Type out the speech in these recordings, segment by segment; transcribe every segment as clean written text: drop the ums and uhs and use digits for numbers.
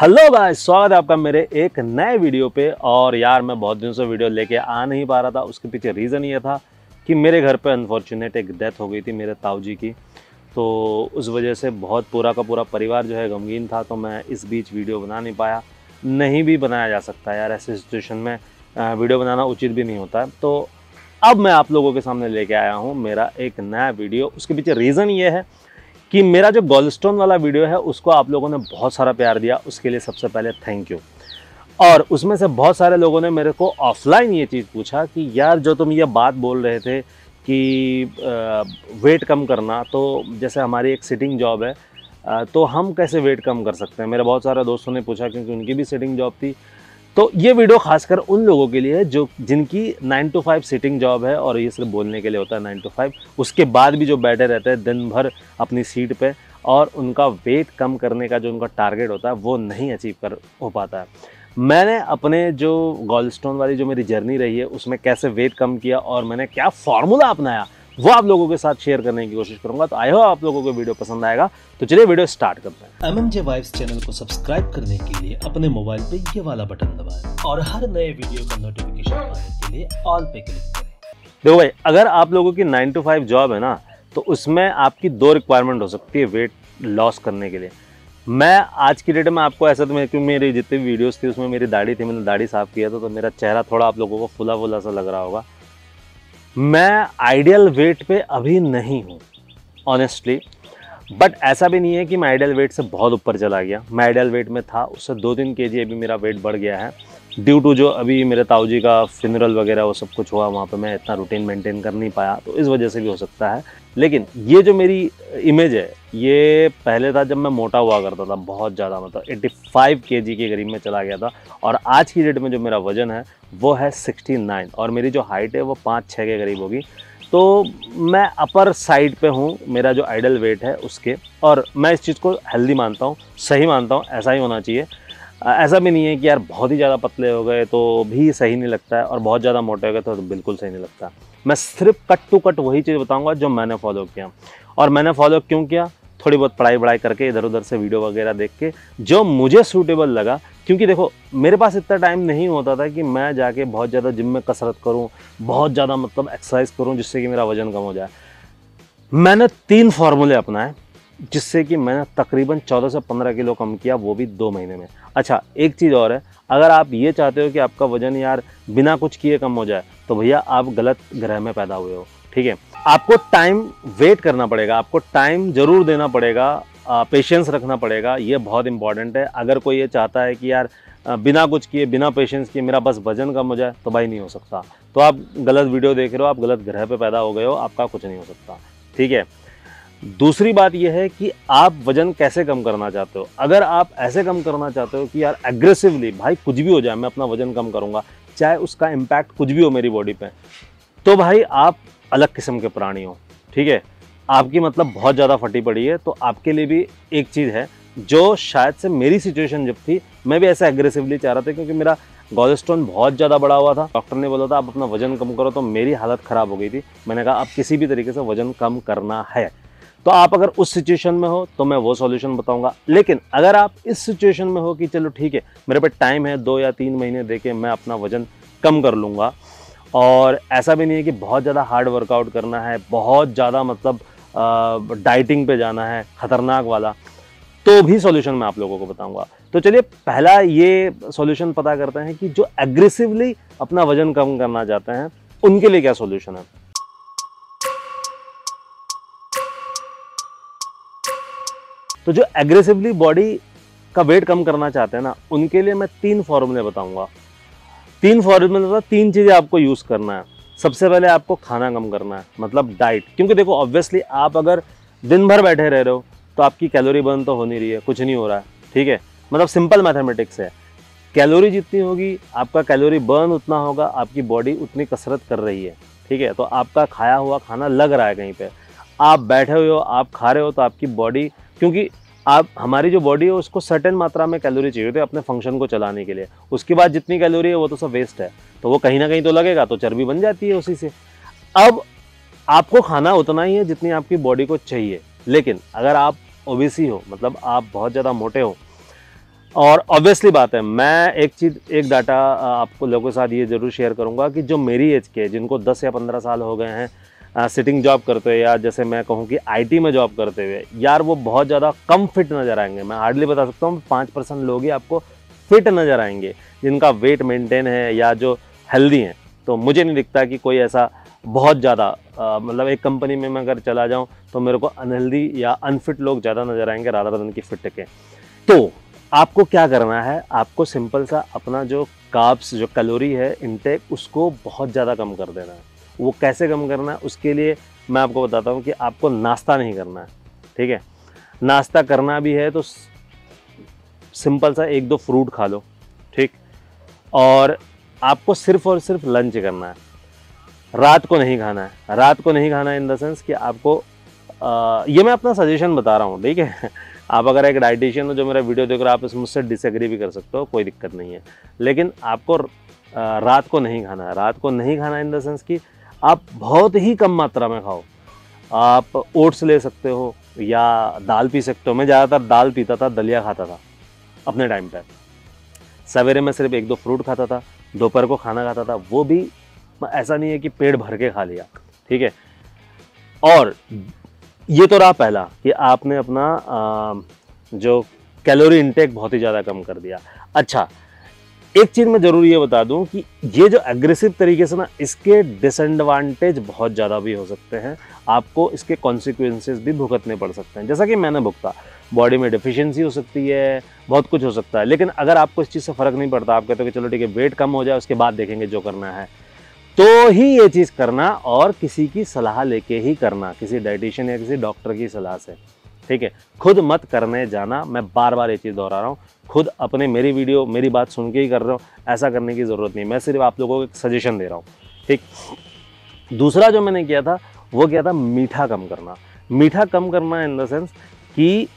Hello guys, स्वागत है आपका मेरे एक नए वीडियो पे। और यार मैं बहुत दिनों से वीडियो लेके आ नहीं पा रहा था। उसके पीछे रीज़न ये था कि मेरे घर पे अनफॉर्चुनेट एक डेथ हो गई थी मेरे ताऊ जी की। तो उस वजह से बहुत पूरा का पूरा परिवार जो है गमगीन था। तो मैं इस बीच वीडियो बना नहीं पाया। नहीं भी बनाया जा सकता यार, ऐसे सिचुएशन में वीडियो बनाना उचित भी नहीं होता है। तो अब मैं आप लोगों के सामने लेके आया हूँ मेरा एक नया वीडियो। उसके पीछे रीज़न ये है कि मेरा जो गॉलस्टोन वाला वीडियो है उसको आप लोगों ने बहुत सारा प्यार दिया, उसके लिए सबसे पहले थैंक यू। और उसमें से बहुत सारे लोगों ने मेरे को ऑफलाइन ये चीज़ पूछा कि यार जो तुम ये बात बोल रहे थे कि वेट कम करना, तो जैसे हमारी एक सिटिंग जॉब है, तो हम कैसे वेट कम कर सकते हैं। मेरे बहुत सारे दोस्तों ने पूछा क्योंकि उनकी भी सिटिंग जॉब थी। तो ये वीडियो खासकर उन लोगों के लिए है जो जिनकी 9 to 5 सिटिंग जॉब है और ये सिर्फ बोलने के लिए होता है 9 to 5। उसके बाद भी जो बैठे रहते हैं दिन भर अपनी सीट पे और उनका वेट कम करने का जो उनका टारगेट होता है वो नहीं अचीव कर हो पाता है। मैंने अपने जो गॉलस्टोन वाली जो मेरी जर्नी रही है उसमें कैसे वेट कम किया और मैंने क्या फार्मूला अपनाया वो आप लोगों के साथ शेयर करने की कोशिश करूंगा। तो आई होप आप लोगों को वीडियो पसंद आएगा। तो चलिए वीडियो स्टार्ट करते हैं। MMJ वाइब्स चैनल को सब्सक्राइब करने के लिए अपने मोबाइल पे ये वाला बटन दबाएं और हर नए वीडियो का नोटिफिकेशन पाने के लिए ऑल पे क्लिक करें। देखो भाई, अगर आप लोगों की 9 to 5 जॉब है ना, तो उसमें आपकी दो रिक्वायरमेंट हो सकती है वेट लॉस करने के लिए। मैं आज की डेट में आपको ऐसा, तो क्योंकि मेरी जितनी भी वीडियोस थी उसमें मेरी दाढ़ी थी, मैंने दाढ़ी साफ किया था तो मेरा चेहरा थोड़ा आप लोगों को फुला फुला सा लग रहा होगा। मैं आइडियल वेट पे अभी नहीं हूँ ऑनेस्टली, बट ऐसा भी नहीं है कि मैं आइडियल वेट से बहुत ऊपर चला गया। मैं आइडियल वेट में था, उससे 2-3 kg अभी मेरा वेट बढ़ गया है ड्यू टू जो अभी मेरे ताऊ जी का फ्यूनरल वगैरह वो सब कुछ हुआ, वहाँ पे मैं इतना रूटीन मेंटेन कर नहीं पाया, तो इस वजह से भी हो सकता है। लेकिन ये जो मेरी इमेज है ये पहले था जब मैं मोटा हुआ करता था बहुत ज़्यादा, मतलब 85 kg के करीब में चला गया था। और आज की डेट में जो मेरा वज़न है वो है 69 और मेरी जो हाइट है वो 5-6 के करीब होगी। तो मैं अपर साइड पे हूँ मेरा जो आइडल वेट है उसके। और मैं इस चीज़ को हेल्दी मानता हूँ, सही मानता हूँ, ऐसा ही होना चाहिए। ऐसा भी नहीं है कि यार बहुत ही ज़्यादा पतले हो गए तो भी सही नहीं लगता है और बहुत ज़्यादा मोटे हो गए तो बिल्कुल सही नहीं लगता। मैं सिर्फ कट टू कट वही चीज़ बताऊँगा जो मैंने फॉलो किया। और मैंने फॉलो क्यों किया, थोड़ी बहुत पढ़ाई वढ़ाई करके इधर उधर से वीडियो वगैरह देख के जो मुझे सूटेबल लगा। क्योंकि देखो मेरे पास इतना टाइम नहीं होता था कि मैं जाके बहुत ज़्यादा जिम में कसरत करूँ, बहुत ज़्यादा मतलब एक्सरसाइज करूँ जिससे कि मेरा वज़न कम हो जाए। मैंने 3 फार्मूले अपनाए जिससे कि मैंने तकरीबन 14 से 15 किलो कम किया, वो भी 2 महीने में। अच्छा, एक चीज़ और है, अगर आप ये चाहते हो कि आपका वज़न यार बिना कुछ किए कम हो जाए तो भैया आप गलत ग्रह में पैदा हुए हो। ठीक है, आपको टाइम वेट करना पड़ेगा, आपको टाइम ज़रूर देना पड़ेगा, पेशेंस रखना पड़ेगा, ये बहुत इंपॉर्टेंट है। अगर कोई ये चाहता है कि यार बिना कुछ किए बिना पेशेंस किए मेरा बस वज़न कम हो जाए, तो भाई नहीं हो सकता। तो आप गलत वीडियो देख रहे हो, आप गलत ग्रह पे पैदा हो गए हो, आपका कुछ नहीं हो सकता। ठीक है, दूसरी बात यह है कि आप वज़न कैसे कम करना चाहते हो। अगर आप ऐसे कम करना चाहते हो कि यार एग्रेसिवली भाई कुछ भी हो जाए मैं अपना वज़न कम करूँगा, चाहे उसका इम्पैक्ट कुछ भी हो मेरी बॉडी पे, तो भाई आप अलग किस्म के प्राणी हो। ठीक है, आपकी मतलब बहुत ज़्यादा फटी पड़ी है। तो आपके लिए भी एक चीज़ है जो शायद से मेरी सिचुएशन जब थी मैं भी ऐसा एग्रेसिवली चाह रहा था, क्योंकि मेरा गॉलस्टोन बहुत ज़्यादा बड़ा हुआ था। डॉक्टर ने बोला था आप अपना वज़न कम करो, तो मेरी हालत ख़राब हो गई थी। मैंने कहा अब किसी भी तरीके से वज़न कम करना है। तो आप अगर उस सिचुएशन में हो तो मैं वो सॉल्यूशन बताऊंगा। लेकिन अगर आप इस सिचुएशन में हो कि चलो ठीक है मेरे पे टाइम है, 2 या 3 महीने देके मैं अपना वज़न कम कर लूँगा, और ऐसा भी नहीं है कि बहुत ज़्यादा हार्ड वर्कआउट करना है, बहुत ज़्यादा मतलब डाइटिंग पे जाना है खतरनाक वाला, तो भी सॉल्यूशन मैं आप लोगों को बताऊंगा। तो चलिए पहला ये सॉल्यूशन पता करते हैं कि जो एग्रेसिवली अपना वज़न कम करना चाहते हैं उनके लिए क्या सॉल्यूशन है। तो जो एग्रेसिवली बॉडी का वेट कम करना चाहते हैं ना, उनके लिए मैं 3 फॉर्मूले बताऊंगा। 3 फॉर्मूले मतलब 3 चीज़ें आपको यूज़ करना है। सबसे पहले आपको खाना कम करना है, मतलब डाइट। क्योंकि देखो ऑब्वियसली आप अगर दिन भर बैठे रह रहे हो तो आपकी कैलोरी बर्न तो हो नहीं रही है, कुछ नहीं हो रहा है। ठीक है, मतलब सिंपल मैथमेटिक्स है, कैलोरी जितनी होगी आपका कैलोरी बर्न उतना होगा, आपकी बॉडी उतनी कसरत कर रही है। ठीक है, तो आपका खाया हुआ खाना लग रहा है कहीं पे, आप बैठे हुए हो आप खा रहे हो, तो आपकी बॉडी, क्योंकि आप हमारी जो बॉडी है उसको सर्टेन मात्रा में कैलोरी चाहिए होती है अपने फंक्शन को चलाने के लिए। उसके बाद जितनी कैलोरी है वो तो सब वेस्ट है, तो वो कहीं ना कहीं तो लगेगा, तो चर्बी बन जाती है उसी से। अब आपको खाना उतना ही है जितनी आपकी बॉडी को चाहिए। लेकिन अगर आप ओबेसी हो, मतलब आप बहुत ज़्यादा मोटे हो, और ऑब्वियसली बात है, मैं एक डाटा आपको लोगों के साथ ये ज़रूर शेयर करूंगा कि जो मेरी एज के, जिनको 10 या 15 साल हो गए हैं सिटिंग जॉब करते हुए, या जैसे मैं कहूँ कि आईटी में जॉब करते हुए, यार वो बहुत ज़्यादा कम फिट नज़र आएंगे। मैं हार्डली बता सकता हूँ 5% लोग ही आपको फिट नज़र आएंगे जिनका वेट मेंटेन है या जो हेल्दी हैं। तो मुझे नहीं दिखता कि कोई ऐसा बहुत ज़्यादा मतलब एक कंपनी में मैं अगर चला जाऊँ तो मेरे को अनहेल्दी या अनफिट लोग ज़्यादा नज़र आएंगे रादर देन की फिट के। तो आपको क्या करना है, आपको सिंपल सा अपना जो कार्ब्स, जो कैलोरी है इनटेक, उसको बहुत ज़्यादा कम कर देना है। वो कैसे कम करना है, उसके लिए मैं आपको बताता हूँ कि आपको नाश्ता नहीं करना है, ठीक है। नाश्ता करना भी है तो सिंपल सा 1-2 फ्रूट खा लो, ठीक। और आपको सिर्फ और सिर्फ लंच करना है, रात को नहीं खाना है। रात को नहीं खाना है इन द सेंस कि आपको ये मैं अपना सजेशन बता रहा हूँ, ठीक है। आप अगर एक डाइटिशियन हो जो मेरा वीडियो देख रहे हो, आप इस मुझसे डिसएग्री भी कर सकते हो, कोई दिक्कत नहीं है। लेकिन आपको रात को नहीं खाना है। रात को नहीं खाना इन द सेंस कि आप बहुत ही कम मात्रा में खाओ। आप ओट्स ले सकते हो या दाल पी सकते हो। मैं ज़्यादातर दाल पीता था, दलिया खाता था अपने टाइम पर। सवेरे में सिर्फ 1-2 फ्रूट खाता था, दोपहर को खाना खाता था, वो भी ऐसा नहीं है कि पेट भर के खा लिया, ठीक है। और ये तो रहा पहला कि आपने अपना जो कैलोरी इनटेक बहुत ही ज़्यादा कम कर दिया। अच्छा, एक चीज़ मैं ज़रूर ये बता दूं कि ये जो एग्रेसिव तरीके से ना, इसके डिसएडवांटेज बहुत ज़्यादा भी हो सकते हैं। आपको इसके कॉन्सिक्वेंसेस भी भुगतने पड़ सकते हैं, जैसा कि मैंने भुगता। बॉडी में डिफिशियंसी हो सकती है, बहुत कुछ हो सकता है। लेकिन अगर आपको इस चीज़ से फ़र्क नहीं पड़ता, आप कहते हो कि चलो ठीक है वेट कम हो जाए उसके बाद देखेंगे जो करना है, तो ही ये चीज़ करना, और किसी की सलाह लेके ही करना, किसी डाइटिशियन या किसी डॉक्टर की सलाह से, ठीक है। खुद मत करने जाना। मैं बार बार ये चीज़ दोहरा रहा हूँ, खुद अपने मेरी वीडियो मेरी बात सुन के ही कर रहे हो, ऐसा करने की ज़रूरत नहीं। मैं सिर्फ आप लोगों को एक सजेशन दे रहा हूँ, ठीक। दूसरा जो मैंने किया था वो किया था मीठा कम करना। मीठा कम करना इन द सेंस कि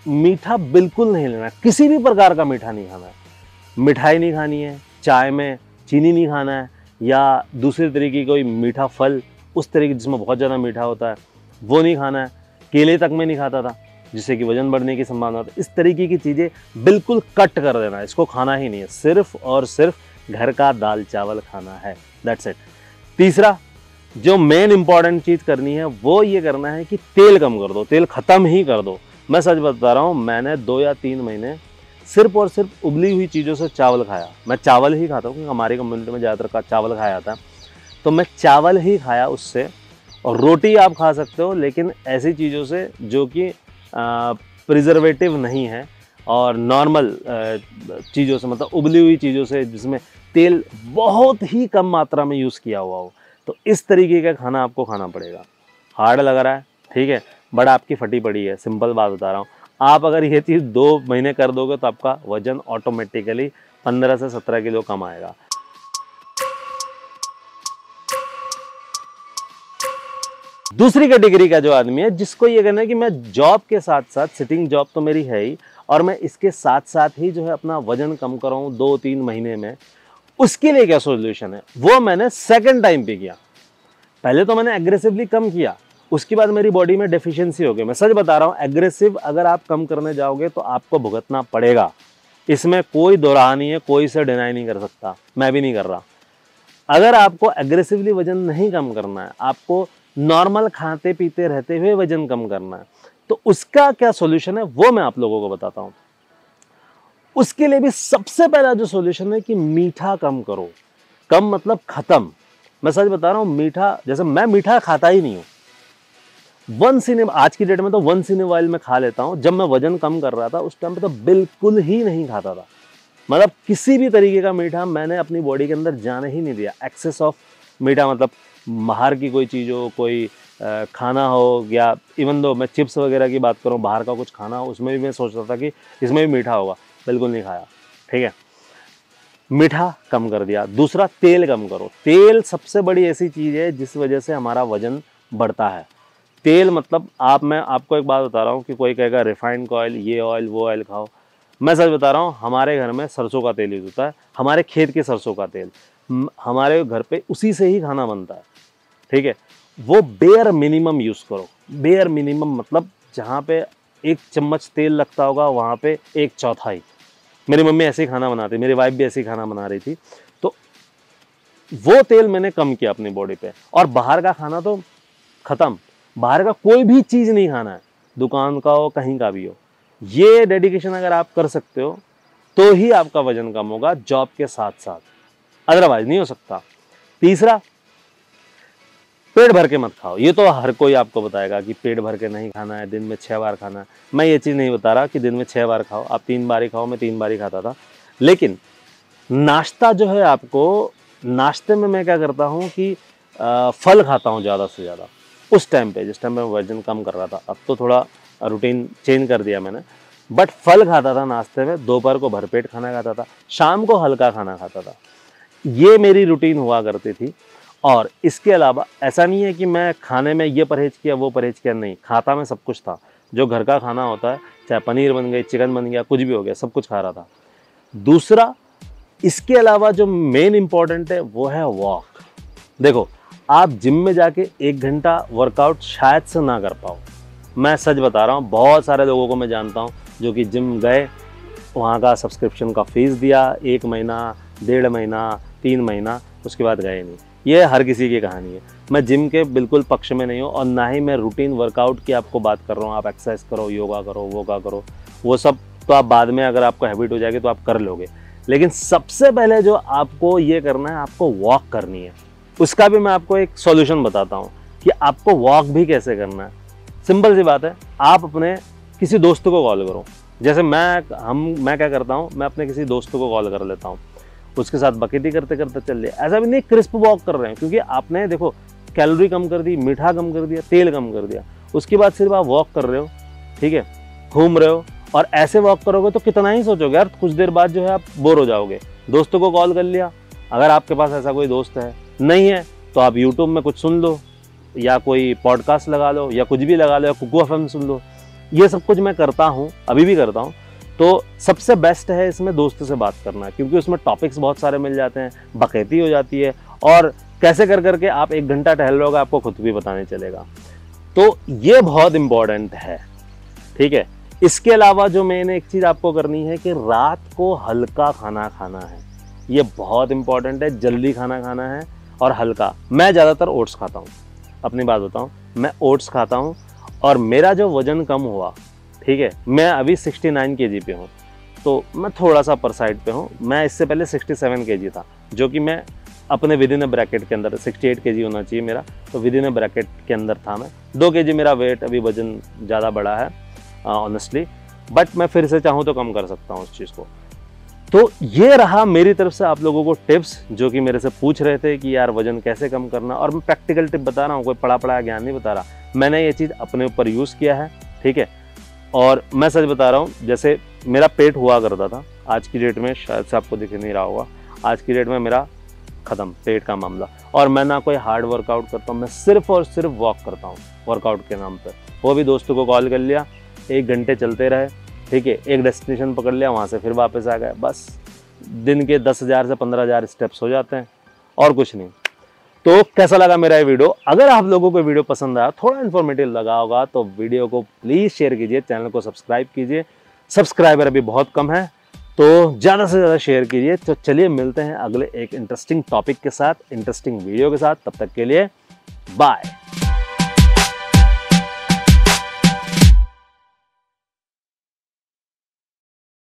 मीठा बिल्कुल नहीं लेना, किसी भी प्रकार का मीठा नहीं खाना है। मिठाई नहीं खानी है, चाय में चीनी नहीं खाना है, या दूसरे तरीके की कोई मीठा फल उस तरीके जिसमें बहुत ज़्यादा मीठा होता है वो नहीं खाना है। केले तक मैं नहीं खाता था जिससे कि वजन बढ़ने की संभावना होती है। इस तरीके की चीज़ें बिल्कुल कट कर देना, इसको खाना ही नहीं है। सिर्फ और सिर्फ घर का दाल चावल खाना है, दैट्स इट। तीसरा जो मेन इंपॉर्टेंट चीज़ करनी है वो ये करना है कि तेल कम कर दो, तेल ख़त्म ही कर दो। मैं सच बता रहा हूँ, मैंने 2 या 3 महीने सिर्फ और सिर्फ उबली हुई चीज़ों से चावल खाया। मैं चावल ही खाता हूँ क्योंकि हमारी कम्युनिटी में ज़्यादातर का चावल खाया जाता है, तो मैं चावल ही खाया उससे। और रोटी आप खा सकते हो लेकिन ऐसी चीज़ों से जो कि प्रिजर्वेटिव नहीं है, और नॉर्मल चीज़ों से, मतलब उबली हुई चीज़ों से जिसमें तेल बहुत ही कम मात्रा में यूज़ किया हुआ हो। तो इस तरीके का खाना आपको खाना पड़ेगा। हार्ड लग रहा है, ठीक है, बट आपकी फटी पड़ी है, सिंपल बात बता रहा हूँ। आप अगर ये चीज़ 2 महीने कर दोगे तो आपका वजन ऑटोमेटिकली 15 से 17 किलो कम आएगा। दूसरी कैटेगरी का जो आदमी है जिसको ये कहना है कि मैं जॉब के साथ साथ, सिटिंग जॉब तो मेरी है ही, और मैं इसके साथ साथ ही जो है अपना वजन कम कराऊं 2-3 महीने में, उसके लिए क्या सोल्यूशन है, वो मैंने सेकंड टाइम पे किया। पहले तो मैंने एग्रेसिवली कम किया, उसके बाद मेरी बॉडी में डेफिशिएंसी हो गई। मैं सच बता रहा हूँ, एग्रेसिव अगर आप कम करने जाओगे तो आपको भुगतना पड़ेगा, इसमें कोई दो राह नहीं है, कोई से डिनाई नहीं कर सकता, मैं भी नहीं कर रहा। अगर आपको एग्रेसिवली वजन नहीं कम करना है, आपको नॉर्मल खाते पीते रहते हुए वजन कम करना है, तो उसका क्या सॉल्यूशन है वो मैं आप लोगों को बताता हूं। उसके लिए भी सबसे पहला जो सॉल्यूशन है कि मीठा कम करो। कम मतलब खत्म। मैं सच बता रहा हूं, मीठा, जैसे मैं मीठा खाता ही नहीं हूं। आज की डेट में तो वंस इन वाइल में खा लेता हूं। जब मैं वजन कम कर रहा था उस टाइम पे तो बिल्कुल ही नहीं खाता था। मतलब किसी भी तरीके का मीठा मैंने अपनी बॉडी के अंदर जाने ही नहीं दिया। एक्सेस ऑफ मीठा, मतलब बाहर की कोई चीज़ हो, कोई खाना हो, या इवन दो मैं चिप्स वगैरह की बात करूं, बाहर का कुछ खाना हो, उसमें भी मैं सोचता था कि इसमें भी मीठा होगा, बिल्कुल नहीं खाया, ठीक है। मीठा कम कर दिया। दूसरा, तेल कम करो। तेल सबसे बड़ी ऐसी चीज़ है जिस वजह से हमारा वजन बढ़ता है। तेल मतलब मैं आपको एक बात बता रहा हूँ कि कोई कहेगा रिफाइंड ऑयल, ये ऑयल वो ऑयल खाओ। मैं सच बता रहा हूँ, हमारे घर में सरसों का तेल यूज होता है, हमारे खेत के सरसों का तेल, हमारे घर पे उसी से ही खाना बनता है, ठीक है। वो बेयर मिनिमम यूज करो। बेयर मिनिमम मतलब जहाँ पे 1 चम्मच तेल लगता होगा वहाँ पे 1/4, मेरी मम्मी ऐसे ही खाना बनाती, मेरी वाइफ भी ऐसे ही खाना बना रही थी, तो वो तेल मैंने कम किया अपनी बॉडी पे। और बाहर का खाना तो खत्म, बाहर का कोई भी चीज़ नहीं खाना है, दुकान का हो कहीं का भी हो। ये डेडिकेशन अगर आप कर सकते हो तो ही आपका वजन कम होगा जॉब के साथ साथ, अदरवाइज नहीं हो सकता। तीसरा, पेट भर के मत खाओ। ये तो हर कोई आपको बताएगा कि पेट भर के नहीं खाना है, दिन में 6 बार खाना है। मैं ये चीज़ नहीं बता रहा कि दिन में 6 बार खाओ, आप 3 बार ही खाओ, मैं 3 बार ही खाता था। लेकिन नाश्ता जो है, आपको नाश्ते में मैं क्या करता हूँ कि फल खाता हूँ ज़्यादा से ज़्यादा। उस टाइम पे जिस टाइम मैं वजन कम कर रहा था, अब तो थोड़ा रूटीन चेंज कर दिया मैंने, बट फल खाता था नाश्ते में, दोपहर को भरपेट खाना खाता था, शाम को हल्का खाना खाता था। ये मेरी रूटीन हुआ करती थी। और इसके अलावा ऐसा नहीं है कि मैं खाने में ये परहेज किया वो परहेज किया, नहीं, खाता मैं सब कुछ था। जो घर का खाना होता है, चाहे पनीर बन गई, चिकन बन गया, कुछ भी हो गया, सब कुछ खा रहा था। दूसरा, इसके अलावा जो मेन इंपॉर्टेंट है वो है वॉक। देखो, आप जिम में जाके 1 घंटा वर्कआउट शायद से ना कर पाओ, मैं सच बता रहा हूँ। बहुत सारे लोगों को मैं जानता हूँ जो कि जिम गए, वहाँ का सब्सक्रिप्शन का फीस दिया, 1 महीना, 1.5 महीना, 3 महीना, उसके बाद गए नहीं। ये हर किसी की कहानी है। मैं जिम के बिल्कुल पक्ष में नहीं हूँ, और ना ही मैं रूटीन वर्कआउट की आपको बात कर रहा हूँ। आप एक्सरसाइज करो, योगा करो, वोगा करो, वो सब तो आप बाद में, अगर आपको हैबिट हो जाएगी तो आप कर लोगे। लेकिन सबसे पहले जो आपको ये करना है, आपको वॉक करनी है। उसका भी मैं आपको एक सॉल्यूशन बताता हूँ कि आपको वॉक भी कैसे करना है। सिंपल सी बात है, आप अपने किसी दोस्त को कॉल करो। जैसे मैं क्या करता हूँ, मैं अपने किसी दोस्त को कॉल कर लेता हूँ, उसके साथ बकेटी करते करते चल लिया। ऐसा भी नहीं क्रिस्प वॉक कर रहे हैं, क्योंकि आपने देखो कैलोरी कम कर दी, मीठा कम कर दिया, तेल कम कर दिया, उसके बाद सिर्फ आप वॉक कर रहे हो, ठीक है, घूम रहे हो। और ऐसे वॉक करोगे तो कितना ही सोचोगे यार, कुछ देर बाद जो है आप बोर हो जाओगे। दोस्तों को कॉल कर लिया, अगर आपके पास ऐसा कोई दोस्त है, नहीं है तो आप यूट्यूब में कुछ सुन लो, या कोई पॉडकास्ट लगा लो, या कुछ भी लगा लो, या कुकू एफएम सुन लो। ये सब कुछ मैं करता हूँ, अभी भी करता हूँ। तो सबसे बेस्ट है इसमें दोस्त से बात करना, क्योंकि उसमें टॉपिक्स बहुत सारे मिल जाते हैं, बकैती हो जाती है, और कैसे कर करके आप 1 घंटा टहल रहोगे आपको खुद भी पता नहीं चलेगा। तो ये बहुत इंपॉर्टेंट है, ठीक है। इसके अलावा जो मैंने एक चीज़ आपको करनी है कि रात को हल्का खाना खाना है। ये बहुत इंपॉर्टेंट है, जल्दी खाना खाना है और हल्का। मैं ज़्यादातर ओट्स खाता हूँ, अपनी बात बताऊँ, मैं ओट्स खाता हूँ, और मेरा जो वज़न कम हुआ, ठीक है, मैं अभी 69 kg पे हूँ, तो मैं थोड़ा सा अपर साइड पे हूँ। मैं इससे पहले 67 kg था, जो कि मैं अपने विद इन अ ब्रैकेट के अंदर, 68 kg होना चाहिए मेरा, तो विद इन अ ब्रैकेट के अंदर था मैं। 2 kg मेरा वेट, अभी वजन ज़्यादा बढ़ा है ऑनेस्टली, बट मैं फिर से चाहूँ तो कम कर सकता हूँ उस चीज़ को। तो ये रहा मेरी तरफ से आप लोगों को टिप्स, जो कि मेरे से पूछ रहे थे कि यार वजन कैसे कम करना, और मैं प्रैक्टिकल टिप बता रहा हूँ, कोई पढ़ा पढ़ाया ज्ञान नहीं बता रहा। मैंने ये चीज़ अपने ऊपर यूज़ किया है, ठीक है। और मैं सच बता रहा हूँ, जैसे मेरा पेट हुआ करता था, आज की डेट में शायद से आपको दिख नहीं रहा होगा, आज की डेट में मेरा ख़त्म पेट का मामला। और मैं ना कोई हार्ड वर्कआउट करता हूँ, मैं सिर्फ और सिर्फ वॉक करता हूँ वर्कआउट के नाम पर। वो भी दोस्तों को कॉल कर लिया, 1 घंटे चलते रहे, ठीक है, एक डेस्टिनेशन पकड़ लिया, वहाँ से फिर वापस आ गए, बस दिन के 10,000 से 15,000 स्टेप्स हो जाते हैं, और कुछ नहीं। तो कैसा लगा मेरा ये वीडियो? अगर आप लोगों को वीडियो पसंद आया, थोड़ा इन्फॉर्मेटिव लगा होगा, तो वीडियो को प्लीज़ शेयर कीजिए, चैनल को सब्सक्राइब कीजिए। सब्सक्राइबर अभी बहुत कम है, तो ज़्यादा से ज़्यादा शेयर कीजिए। तो चलिए मिलते हैं अगले एक इंटरेस्टिंग टॉपिक के साथ, इंटरेस्टिंग वीडियो के साथ। तब तक के लिए बाय।